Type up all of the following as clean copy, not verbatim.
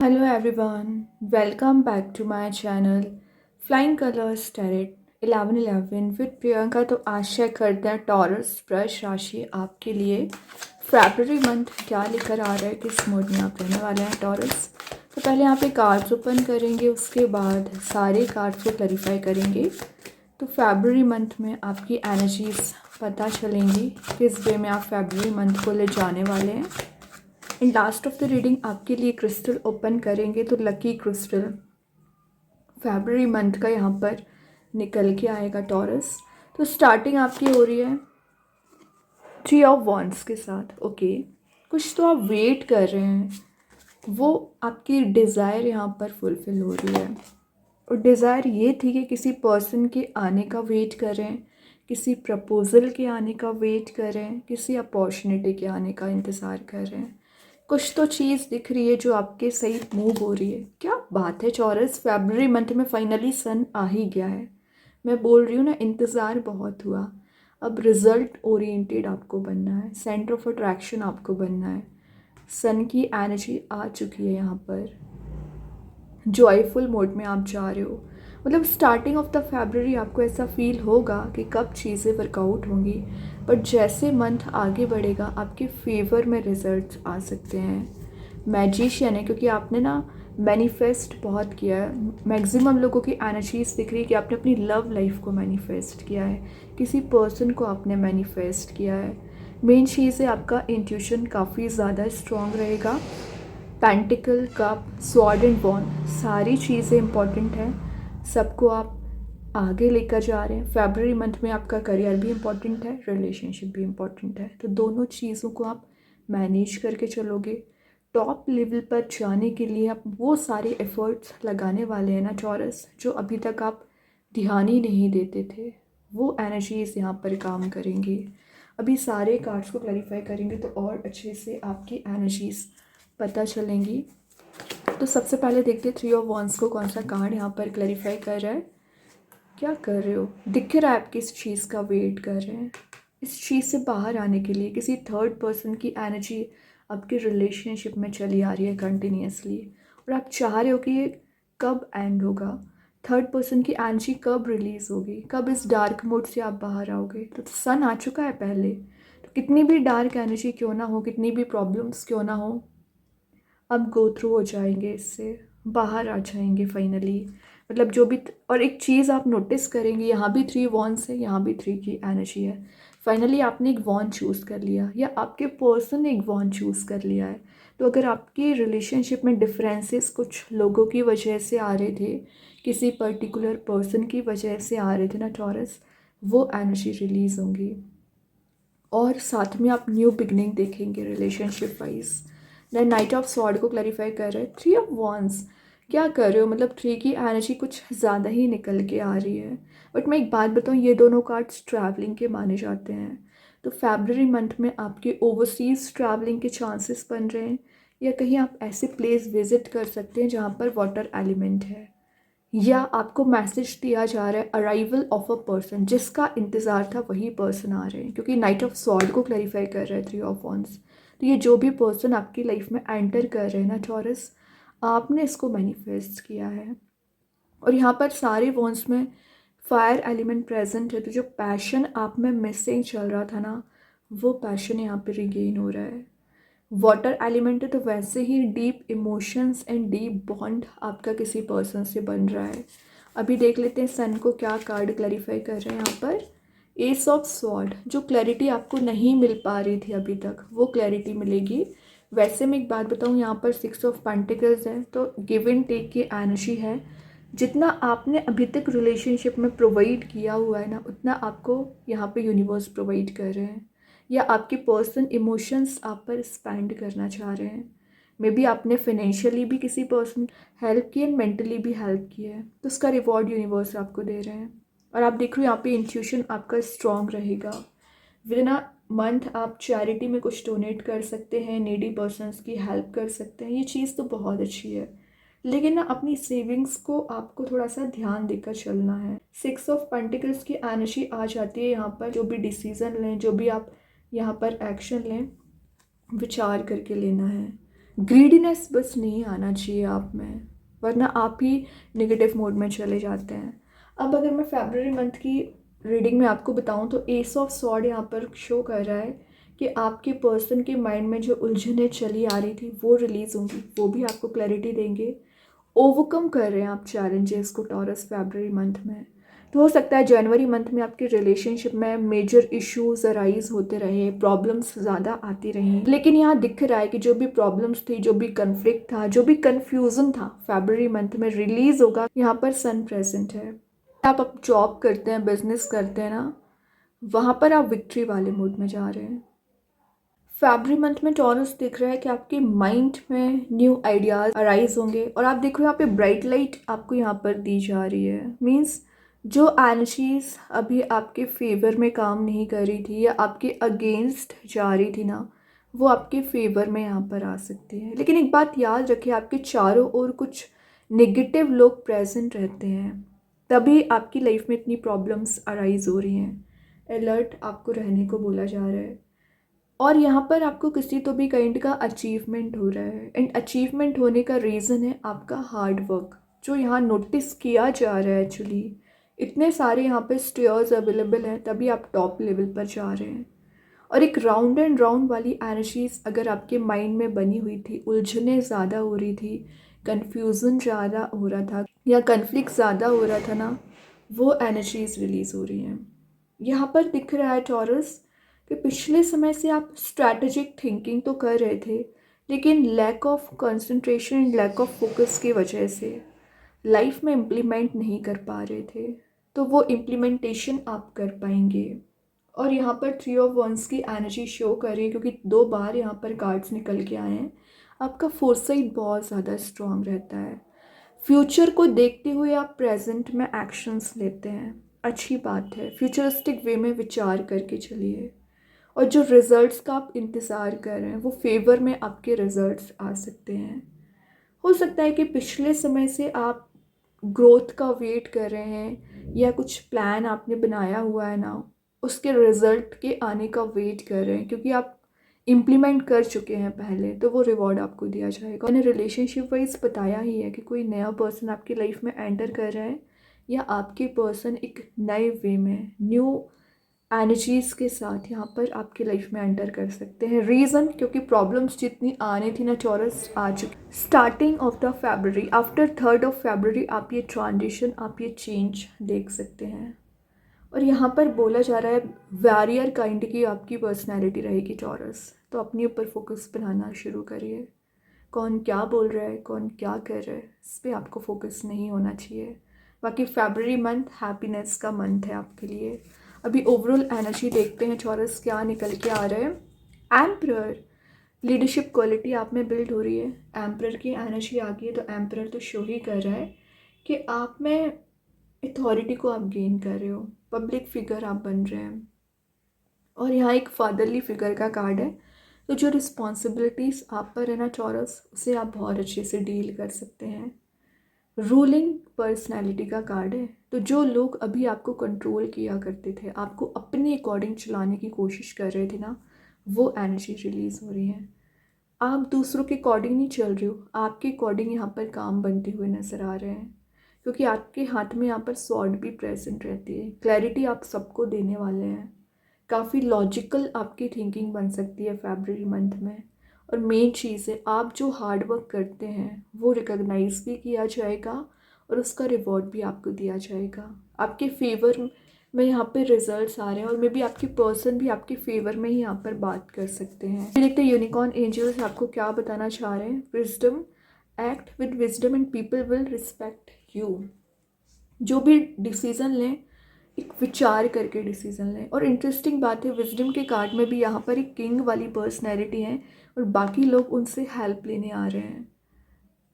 Hello everyone, welcome back to my channel Flying Colors Tarot 1111 with Priyanka. तो आज check करते हैं टॉरस वृष राशि आपके लिए फरवरी मंथ क्या लेकर आ रहा है, किस मूड में आप रहने वाले हैं टॉरस। तो पहले यहाँ पे कार्ड्स ओपन करेंगे, उसके बाद सारे कार्ड्स को क्लैरिफाई करेंगे। तो फरवरी मंथ में आपकी एनर्जीज पता चलेंगी, किस वे में आप फरवरी मंथ को ले जाने वाले हैं। In last of the reading आपके लिए क्रिस्टल ओपन करेंगे, तो लकी क्रिस्टल फरवरी मंथ का यहाँ पर निकल के आएगा टॉरस। तो स्टार्टिंग आपकी हो रही है 3 ऑफ वॉन्ड्स के साथ। ओके, कुछ तो आप वेट कर रहे हैं, वो आपकी डिज़ायर यहाँ पर फुलफ़िल हो रही है। और डिज़ायर ये थी कि किसी पर्सन के आने का वेट कर रहे हैं, किसी प्रपोज़ल के आने का वेट कर रहे हैं, किसी अपॉर्चुनिटी के आने का इंतज़ार कर रहे हैं। कुछ तो चीज़ दिख रही है जो आपके सही मूव हो रही है। क्या बात है चौरस, फरवरी मंथ में फाइनली सन आ ही गया है। मैं बोल रही हूँ ना, इंतज़ार बहुत हुआ। अब रिज़ल्ट ओरिएंटेड आपको बनना है, सेंटर ऑफ अट्रैक्शन आपको बनना है। सन की एनर्जी आ चुकी है यहाँ पर, जॉयफुल मोड में आप जा रहे हो। मतलब स्टार्टिंग ऑफ द फरवरी आपको ऐसा फील होगा कि कब चीज़ें वर्कआउट होंगी, बट जैसे मंथ आगे बढ़ेगा आपके फेवर में रिजल्ट्स आ सकते हैं। मैजिशियन है, क्योंकि आपने ना मैनिफेस्ट बहुत किया है। मैक्सिमम लोगों की एनर्जीज दिख रही है कि आपने अपनी लव लाइफ को मैनिफेस्ट किया है, किसी पर्सन को आपने मैनिफेस्ट किया है। मेन चीज़ है आपका इंट्यूशन काफ़ी ज़्यादा स्ट्रॉन्ग रहेगा। पेंटिकल, कप, स्वॉर्ड एंड वॉन्ड, सारी चीज़ें इंपॉर्टेंट हैं। सबको आप आगे लेकर जा रहे हैं। फरवरी मंथ में आपका करियर भी इम्पॉर्टेंट है, रिलेशनशिप भी इम्पॉर्टेंट है। तो दोनों चीज़ों को आप मैनेज करके चलोगे। टॉप लेवल पर जाने के लिए आप वो सारे एफर्ट्स लगाने वाले हैं ना चौरस, जो अभी तक आप ध्यान ही नहीं देते थे। वो एनर्जीज यहाँ पर काम करेंगी। अभी सारे कार्ड्स को क्लैरिफाई करेंगे तो और अच्छे से आपकी एनर्जीज पता चलेंगी। तो सबसे पहले देखते हैं 3 ऑफ वॉन्ड्स को कौन सा कार्ड यहाँ पर क्लैरिफाई कर रहा है। क्या कर रहे हो, दिख रहा है आप किस चीज़ का वेट कर रहे हैं। इस चीज़ से बाहर आने के लिए किसी थर्ड पर्सन की एनर्जी आपके रिलेशनशिप में चली आ रही है कंटिन्यूसली, और आप चाह रहे हो कि ये कब एंड होगा, थर्ड पर्सन की एनर्जी कब रिलीज़ होगी, कब इस डार्क मोड से आप बाहर आओगे। तो सन आ चुका है पहले, तो कितनी भी डार्क एनर्जी क्यों ना हो, कितनी भी प्रॉब्लम्स क्यों ना हो, अब गो थ्रू हो जाएंगे, इससे बाहर आ जाएंगे फाइनली। मतलब जो भी और एक चीज़ आप नोटिस करेंगे, यहाँ भी 3 वॉन्ड्स है, यहाँ भी 3 की एनर्जी है। फाइनली आपने एक वॉन्ड चूज़ कर लिया, या आपके पर्सन ने एक वॉन्ड चूज़ कर लिया है। तो अगर आपकी रिलेशनशिप में डिफरेंसेस कुछ लोगों की वजह से आ रहे थे, किसी पर्टिकुलर पर्सन की वजह से आ रहे थे ना टॉरस, वो एनर्जी रिलीज़ होंगी। और साथ में आप न्यू बिगनिंग देखेंगे relationship wise. Then knight of sword को क्लैरिफाई कर रहे हैं 3 ऑफ वॉन्ड्स। क्या कर रहे हो, मतलब 3 की एनर्जी कुछ ज़्यादा ही निकल के आ रही है। बट मैं एक बात बताऊँ, ये दोनों कार्ड्स ट्रैवलिंग के माने जाते हैं। तो फरवरी मंथ में आपके ओवरसीज़ ट्रैवलिंग के चांसेस बन रहे हैं, या कहीं आप ऐसे प्लेस विजिट कर सकते हैं जहाँ पर वाटर एलिमेंट है, या आपको मैसेज दिया जा रहा है अराइवल ऑफ अ पर्सन, जिसका इंतज़ार था वही पर्सन आ रहे हैं। क्योंकि नाइट ऑफ सॉर्ड को क्लैरिफाई कर रहा है 3 ऑफ वॉन्ड्स। तो ये जो भी पर्सन आपकी लाइफ में एंटर कर रहे हैं ना टॉरस, आपने इसको मैनिफेस्ट किया है। और यहाँ पर सारे वॉन्ड्स में फायर एलिमेंट प्रेजेंट है। तो जो पैशन आप में मिसिंग चल रहा था ना, वो पैशन यहाँ पे रिगेन हो रहा है। वाटर एलिमेंट है, तो वैसे ही deep emotions and deep bond आपका किसी पर्सन से बन रहा है। अभी देख लेते हैं सन को क्या कार्ड क्लैरिफाई कर रहे हैं यहाँ पर। एस ऑफ स्वॉर्ड, जो क्लैरिटी आपको नहीं मिल पा रही थी अभी तक, वो क्लैरिटी मिलेगी। वैसे मैं एक बात बताऊँ, यहाँ पर 6 ऑफ पेंटिकल्स है, तो गिव एंड टेक की एनर्जी है। जितना आपने अभी तक रिलेशनशिप में प्रोवाइड किया हुआ है ना, उतना आपको यहाँ पे यूनिवर्स प्रोवाइड कर रहे हैं, या आपके पर्सन इमोशंस आप पर स्पेंड करना चाह रहे हैं। मे बी आपने फाइनेंशियली भी किसी पर्सन हेल्प की एंड मेंटली भी हेल्प की है, तो उसका रिवॉर्ड यूनिवर्स आपको दे रहे हैं। और आप देख रहे हो यहाँ पे इंट्यूशन आपका स्ट्रॉन्ग रहेगा। विद इन अ मंथ आप चैरिटी में कुछ डोनेट कर सकते हैं, नीडी पर्सनस की हेल्प कर सकते हैं। ये चीज़ तो बहुत अच्छी है, लेकिन ना अपनी सेविंग्स को आपको थोड़ा सा ध्यान देकर चलना है। 6 ऑफ पेंटिकल्स की एनर्जी आ जाती है यहाँ पर। जो भी डिसीज़न लें, जो भी आप यहाँ पर एक्शन लें, विचार करके लेना है। ग्रीडीनेस बस नहीं आना चाहिए आप में, वरना आप ही नेगेटिव मोड में चले जाते हैं। अब अगर मैं फरवरी मंथ की रीडिंग में आपको बताऊं तो एस ऑफ सॉर्ड यहाँ पर शो कर रहा है कि आपके पर्सन के माइंड में जो उलझनें चली आ रही थी वो रिलीज़ होंगी, वो भी आपको क्लैरिटी देंगे। ओवरकम कर रहे हैं आप चैलेंजेस को टॉरस फरवरी मंथ में। तो हो सकता है जनवरी मंथ में आपके रिलेशनशिप में मेजर इश्यूज अराइज होते रहे, प्रॉब्लम्स ज़्यादा आती रहीं, लेकिन यहाँ दिख रहा है कि जो भी प्रॉब्लम्स थी, जो भी कन्फ्लिक्ट था, जो भी कन्फ्यूज़न था, फरवरी मंथ में रिलीज़ होगा। यहाँ पर सन प्रेजेंट है। आप अब जॉब करते हैं, बिजनेस करते हैं ना, वहाँ पर आप विक्ट्री वाले मूड में जा रहे हैं। फरवरी मंथ में टॉरस दिख रहा है कि आपके माइंड में न्यू आइडियाज अराइज होंगे, और आप देखो यहाँ पे ब्राइट लाइट आपको यहाँ पर दी जा रही है। मीन्स जो एनर्जीज अभी आपके फेवर में काम नहीं कर रही थी या आपके अगेंस्ट जा रही थी ना, वो आपके फेवर में यहाँ पर आ सकती है। लेकिन एक बात याद रखिए, आपके चारों ओर कुछ नेगेटिव लोग प्रेजेंट रहते हैं, तभी आपकी लाइफ में इतनी प्रॉब्लम्स अराइज हो रही हैं। अलर्ट आपको रहने को बोला जा रहा है। और यहाँ पर आपको किसी तो भी काइंड का अचीवमेंट हो रहा है, एंड अचीवमेंट होने का रीज़न है आपका हार्ड वर्क, जो यहाँ नोटिस किया जा रहा है। एक्चुअली इतने सारे यहाँ पे स्टेयर्स अवेलेबल हैं, तभी आप टॉप लेवल पर जा रहे हैं। और एक राउंड एंड राउंड वाली एनर्जीज अगर आपके माइंड में बनी हुई थी, उलझने ज़्यादा हो रही थी, कन्फ्यूज़न ज़्यादा हो रहा था या कन्फ्लिक्ट ज़्यादा हो रहा था ना, वो एनर्जीज रिलीज़ हो रही हैं। यहाँ पर दिख रहा है टॉरस कि पिछले समय से आप स्ट्रैटेजिक थिंकिंग तो कर रहे थे, लेकिन lack of concentration and lack of focus की वजह से लाइफ में इम्प्लीमेंट नहीं कर पा रहे थे, तो वो इम्प्लीमेंटेशन आप कर पाएंगे। और यहाँ पर 3 ऑफ वंस की एनर्जी शो कर रही है, क्योंकि 2 बार यहाँ पर कार्ड्स निकल के आए हैं। आपका फोरसाइट बहुत ज़्यादा स्ट्रॉन्ग रहता है। फ्यूचर को देखते हुए आप प्रेजेंट में एक्शंस लेते हैं, अच्छी बात है। फ्यूचरिस्टिक वे में विचार करके चलिए, और जो रिजल्ट्स का आप इंतज़ार कर रहे हैं वो फेवर में आपके रिजल्ट्स आ सकते हैं। हो सकता है कि पिछले समय से आप ग्रोथ का वेट कर रहे हैं, या कुछ प्लान आपने बनाया हुआ है ना, उसके रिजल्ट के आने का वेट कर रहे हैं, क्योंकि आप इम्प्लीमेंट कर चुके हैं पहले, तो वो रिवॉर्ड आपको दिया जाएगा। मैंने रिलेशनशिप वाइज बताया ही है कि कोई नया पर्सन आपकी लाइफ में एंटर कर रहा है, या आपके पर्सन एक नए वे में न्यू एनर्जीज के साथ यहाँ पर आपकी लाइफ में एंटर कर सकते हैं। रीज़न क्योंकि प्रॉब्लम्स जितनी आने थी ना टॉरस, आ चुकी। Starting of the February, after 3rd of February आप ये ट्रांजिशन, आप ये चेंज देख सकते हैं। और यहाँ पर बोला जा रहा है वैरियर काइंड की आपकी पर्सनैलिटी रहेगी टॉरस, तो अपने ऊपर फोकस बनाना शुरू करिए। कौन क्या बोल रहा है, कौन क्या कर रहा है, इस पर आपको फोकस नहीं होना चाहिए। बाकी फरवरी मंथ हैप्पीनेस का मंथ है आपके लिए। अभी ओवरऑल एनर्जी देखते हैं टॉरस क्या निकल के आ रहा है। एम्परर, लीडरशिप क्वालिटी आप में बिल्ड हो रही है। एम्परर की एनर्जी आ गई है, तो एम्परर तो शो ही कर रहा है कि आप में अथॉरिटी को आप गेन कर रहे हो, पब्लिक फिगर आप बन रहे हैं। और यहाँ एक फादरली फिगर का कार्ड है, तो जो रिस्पॉन्सिबिलिटीज़ आप पर है ना टॉरस, उसे आप बहुत अच्छे से डील कर सकते हैं। रूलिंग पर्सनैलिटी का कार्ड है, तो जो लोग अभी आपको कंट्रोल किया करते थे, आपको अपने अकॉर्डिंग चलाने की कोशिश कर रहे थे ना, वो एनर्जी रिलीज़ हो रही है। आप दूसरों के अकॉर्डिंग नहीं चल रहे हो, आपके अकॉर्डिंग यहाँ पर काम बनते हुए नज़र आ रहे हैं, क्योंकि आपके हाथ में यहाँ पर स्वॉर्ड भी प्रेजेंट रहती है। क्लैरिटी आप सबको देने वाले हैं। काफ़ी लॉजिकल आपकी थिंकिंग बन सकती है फरवरी मंथ में। और मेन चीज़ है, आप जो हार्ड वर्क करते हैं वो रिकॉग्नाइज भी किया जाएगा, और उसका रिवॉर्ड भी आपको दिया जाएगा। आपके फेवर में यहाँ पे रिजल्ट्स आ रहे हैं, और मे बी आपके पर्सन भी आपके फेवर में ही यहाँ पर बात कर सकते हैं। देखते हैं यूनिकॉर्न एंजल्स आपको क्या बताना चाह रहे हैं। Wisdom, act with wisdom and people will respect you. जो भी डिसीज़न लें, एक विचार करके डिसीज़न लें। और इंटरेस्टिंग बात है, विजडम के कार्ड में भी यहाँ पर एक किंग वाली पर्सनैलिटी है, और बाकी लोग उनसे हेल्प लेने आ रहे हैं।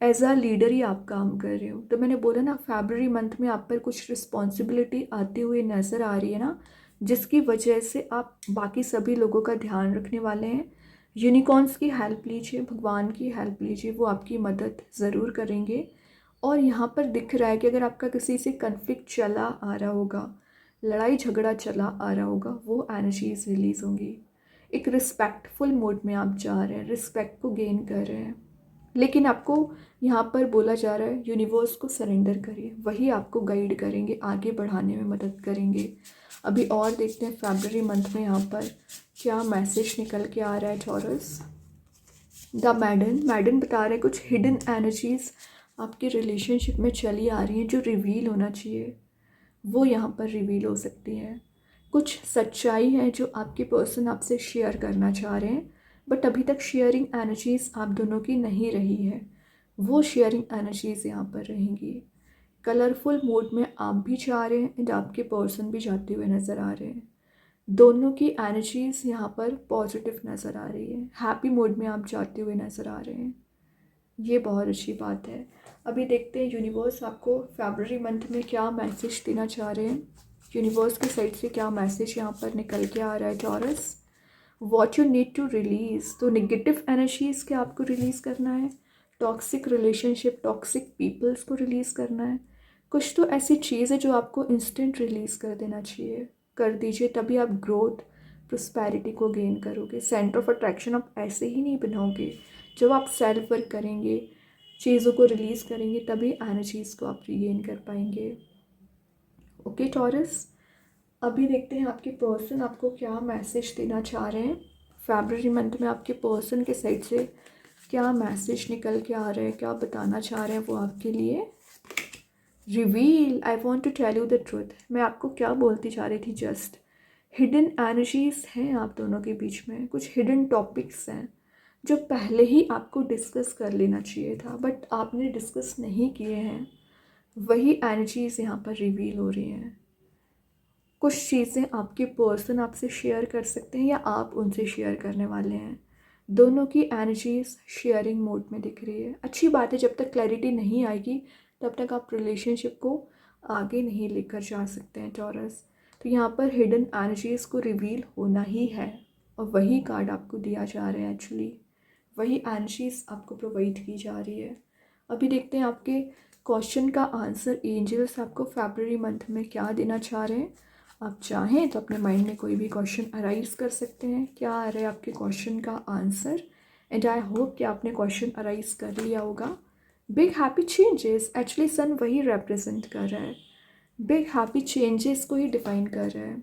एज अ लीडर ही आप काम कर रहे हो। तो मैंने बोला ना, फरवरी मंथ में आप पर कुछ रिस्पॉन्सिबिलिटी आती हुई नज़र आ रही है ना, जिसकी वजह से आप बाकी सभी लोगों का ध्यान रखने वाले हैं। यूनिकॉर्न्स की हेल्प लीजिए, भगवान की हेल्प लीजिए, वो आपकी मदद ज़रूर करेंगे। और यहाँ पर दिख रहा है कि अगर आपका किसी से कन्फ्लिक्ट चला आ रहा होगा, लड़ाई झगड़ा चला आ रहा होगा, वो एनर्जीज रिलीज़ होंगी। एक रिस्पेक्टफुल मोड में आप जा रहे हैं, रिस्पेक्ट को गेन कर रहे हैं। लेकिन आपको यहाँ पर बोला जा रहा है यूनिवर्स को सरेंडर करिए, वही आपको गाइड करेंगे, आगे बढ़ाने में मदद करेंगे। अभी और देखते हैं फरवरी मंथ में यहाँ पर क्या मैसेज निकल के आ रहा है टॉरस। द मैडन बता रहे हैं कुछ हिडन एनर्जीज आपके रिलेशनशिप में चली आ रही हैं जो रिवील होना चाहिए, वो यहाँ पर रिवील हो सकती है। कुछ सच्चाई है जो आपके पर्सन आपसे शेयर करना चाह रहे हैं, बट अभी तक शेयरिंग एनर्जीज आप दोनों की नहीं रही है, वो शेयरिंग एनर्जीज यहाँ पर रहेंगी। कलरफुल मोड में आप भी जा रहे हैं एंड आपके पर्सन भी जाते हुए नज़र आ रहे हैं। दोनों की एनर्जीज यहाँ पर पॉजिटिव नज़र आ रही है, हैप्पी मोड में आप जाते हुए नज़र आ रहे हैं, ये बहुत अच्छी बात है। अभी देखते हैं यूनिवर्स आपको फरवरी मंथ में क्या मैसेज देना चाह रहे हैं। यूनिवर्स की साइड से क्या मैसेज यहाँ पर निकल के आ रहा है Taurus. What you need to release, तो निगेटिव एनर्जीज़ क्या आपको रिलीज़ करना है, टॉक्सिक रिलेशनशिप, टॉक्सिक पीपल्स को रिलीज़ करना है। कुछ तो ऐसी चीज़ है जो आपको इंस्टेंट रिलीज़ कर देना चाहिए, कर दीजिए, तभी आप ग्रोथ प्रोस्पैरिटी को गेन करोगे। सेंटर ऑफ अट्रैक्शन आप ऐसे ही नहीं बनाओगे, जब आप सेल्फ वर्क करेंगे, चीज़ों को रिलीज़ करेंगे, तभी एनर्जीज़ को आप रीगेन कर पाएंगे। ओके टॉरस, अभी देखते हैं आपके पर्सन आपको क्या मैसेज देना चाह रहे हैं। फरवरी मंथ में आपके पर्सन के साइड से क्या मैसेज निकल के आ रहे हैं, क्या बताना चाह रहे हैं वो आपके लिए। Reveal, I want to tell you the truth, मैं आपको क्या बोलती जा रही थी जस्ट। हिडन एनर्जीज हैं आप दोनों के बीच में, कुछ हिडन टॉपिक्स हैं जो पहले ही आपको डिस्कस कर लेना चाहिए था, बट आपने डिस्कस नहीं किए हैं, वही एनर्जीज यहाँ पर रिवील हो रही हैं। कुछ चीज़ें आपके पर्सन आपसे शेयर कर सकते हैं या आप उनसे शेयर करने वाले हैं। दोनों की एनर्जीज शेयरिंग मोड में दिख रही है, अच्छी बात है। जब तक क्लैरिटी नहीं आएगी तब तक आप रिलेशनशिप को आगे नहीं लेकर जा सकते हैं टॉरस। तो यहाँ पर हिडन एनर्जीज को रिवील होना ही है, और वही कार्ड आपको दिया जा रहा है एक्चुअली, वही एनर्जीज आपको प्रोवाइड की जा रही है। अभी देखते हैं आपके क्वेश्चन का आंसर एंजल्स आपको फरवरी मंथ में क्या देना चाह रहे हैं। आप चाहें तो अपने माइंड में कोई भी क्वेश्चन अराइज कर सकते हैं, क्या आ रहा है आपके क्वेश्चन का आंसर। एंड आई होप कि आपने क्वेश्चन अराइज कर लिया होगा। बिग हैप्पी चेंजेस, एक्चुअली सन वही रिप्रेजेंट कर रहा है, बिग हैप्पी चेंजेस को ही डिफाइन कर रहा है।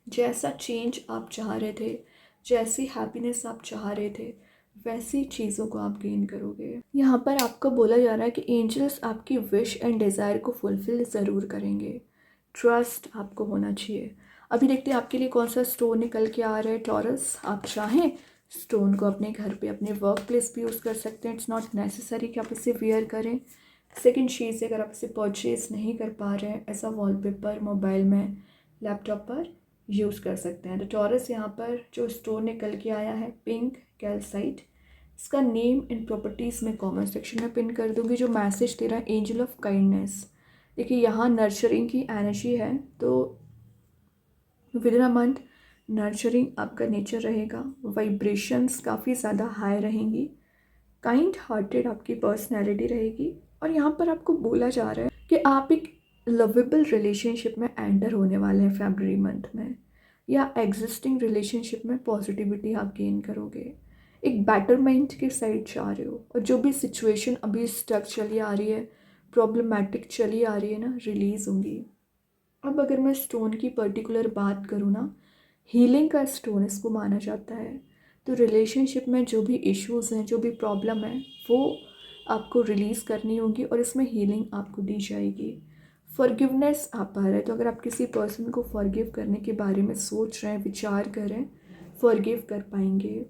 जैसा चेंज आप चाह रहे थे, जैसी हैप्पीनेस आप चाह रहे थे, वैसी चीज़ों को आप गेन करोगे। यहाँ पर आपको बोला जा रहा है कि एंजल्स आपकी विश एंड डिज़ायर को फुलफ़िल ज़रूर करेंगे, ट्रस्ट आपको होना चाहिए। अभी देखते हैं आपके लिए कौन सा स्टोन निकल के आ रहा है टॉरस। आप चाहें स्टोन को अपने घर पे, अपने वर्क प्लेस भी यूज़ कर सकते हैं, इट्स नॉट नेसेसरी कि आप इसे वेयर करें। सेकेंड चीज़, अगर आप इसे परचेज नहीं कर पा रहे हैं, ऐसा वॉलपेपर मोबाइल में, लैपटॉप पर यूज़ कर सकते हैं। तो टॉरस यहाँ पर जो स्टोन निकल के आया है पिंक कैल्साइट, इसका नेम एंड प्रॉपर्टीज़ में कमेंट सेक्शन में पिन कर दूँगी। जो मैसेज दे रहा है एंजल ऑफ काइंडनेस, देखिए यहाँ नर्चरिंग की एनर्जी है, तो with in a month nurturing आपका नेचर रहेगा, वाइब्रेशंस काफ़ी ज़्यादा हाई रहेंगी, काइंड हार्टेड आपकी पर्सनैलिटी रहेगी। और यहाँ पर आपको बोला जा रहा है कि आप एक लवेबल रिलेशनशिप में एंटर होने वाले हैं फरवरी मंथ में, या एग्जिस्टिंग रिलेशनशिप में पॉजिटिविटी आप गेन करोगे, एक बेटरमेंट के साइड जा रहे हो, और जो भी सिचुएशन अभी स्टक चली आ रही है, प्रॉब्लमेटिक चली आ रही है ना, रिलीज़ होंगी। अब अगर मैं स्टोन की पर्टिकुलर बात करूँ ना, हीलिंग का स्टोन इसको माना जाता है। तो रिलेशनशिप में जो भी इश्यूज़ हैं, जो भी प्रॉब्लम है, वो आपको रिलीज़ करनी होगी और इसमें हीलिंग आपको दी जाएगी। फॉरगिवनेस आप आ रहा है, तो अगर आप किसी पर्सन को फॉरगिव करने के बारे में सोच रहे हैं, विचार कर रहे हैं, फॉरगिव कर पाएंगे।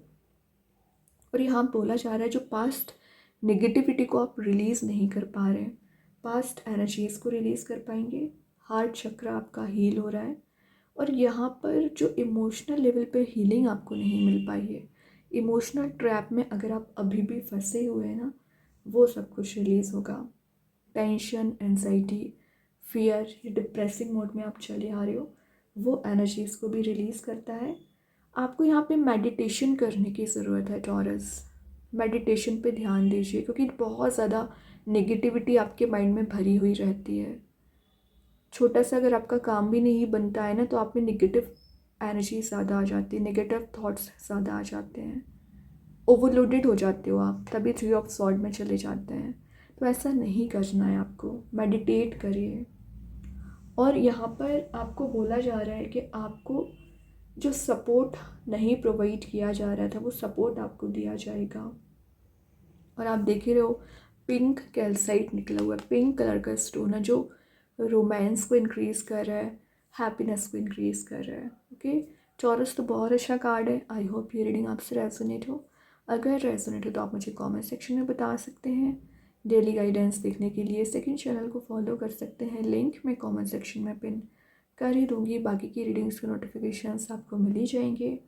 और यहाँ बोला जा रहा है जो पास्ट नेगेटिविटी को आप रिलीज़ नहीं कर पा रहे हैं, पास्ट एनर्जीज़ को रिलीज़ कर पाएंगे। हार्ट चक्र आपका हील हो रहा है, और यहाँ पर जो इमोशनल लेवल पे हीलिंग आपको नहीं मिल पाई है, इमोशनल ट्रैप में अगर आप अभी भी फंसे हुए हैं ना, वो सब कुछ रिलीज़ होगा। टेंशन, एंजाइटी, फियर, या डिप्रेसिंग मोड में आप चले आ रहे हो, वो एनर्जीज़ को भी रिलीज़ करता है। आपको यहाँ पे मेडिटेशन करने की ज़रूरत है टॉरस, मेडिटेशन पे ध्यान दीजिए, क्योंकि बहुत ज़्यादा नेगेटिविटी आपके माइंड में भरी हुई रहती है। छोटा सा अगर आपका काम भी नहीं बनता है ना, तो आप में नेगेटिव एनर्जी ज़्यादा आ जाती है, नेगेटिव थॉट्स ज़्यादा आ जाते हैं। ओवरलोडेड हो जाते हो आप, तभी 3 ऑफ सॉर्ड में चले जाते हैं। तो ऐसा नहीं करना है आपको, मेडिटेट करिए। और यहाँ पर आपको बोला जा रहा है कि आपको जो सपोर्ट नहीं प्रोवाइड किया जा रहा था वो सपोर्ट आपको दिया जाएगा। और आप देख ही रहे हो पिंक कैल्साइट निकला हुआ है, पिंक कलर का स्टोन है जो रोमांस को इंक्रीज़ कर रहा है, हैप्पीनेस को इंक्रीज़ कर रहा है। ओके, टॉरस तो बहुत अच्छा कार्ड है। आई होप ये रीडिंग आपसे रेजोनेट हो। अगर रेजोनेट हो तो आप मुझे कमेंट सेक्शन में बता सकते हैं। डेली गाइडेंस देखने के लिए सेकंड चैनल को फॉलो कर सकते हैं, लिंक मैं कमेंट सेक्शन में पिन कर ही दूँगी। बाकी की रीडिंग्स के नोटिफिकेशंस आपको मिल ही जाएंगे।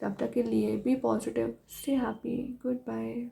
तब तक के लिए be positive, stay happy, good bye.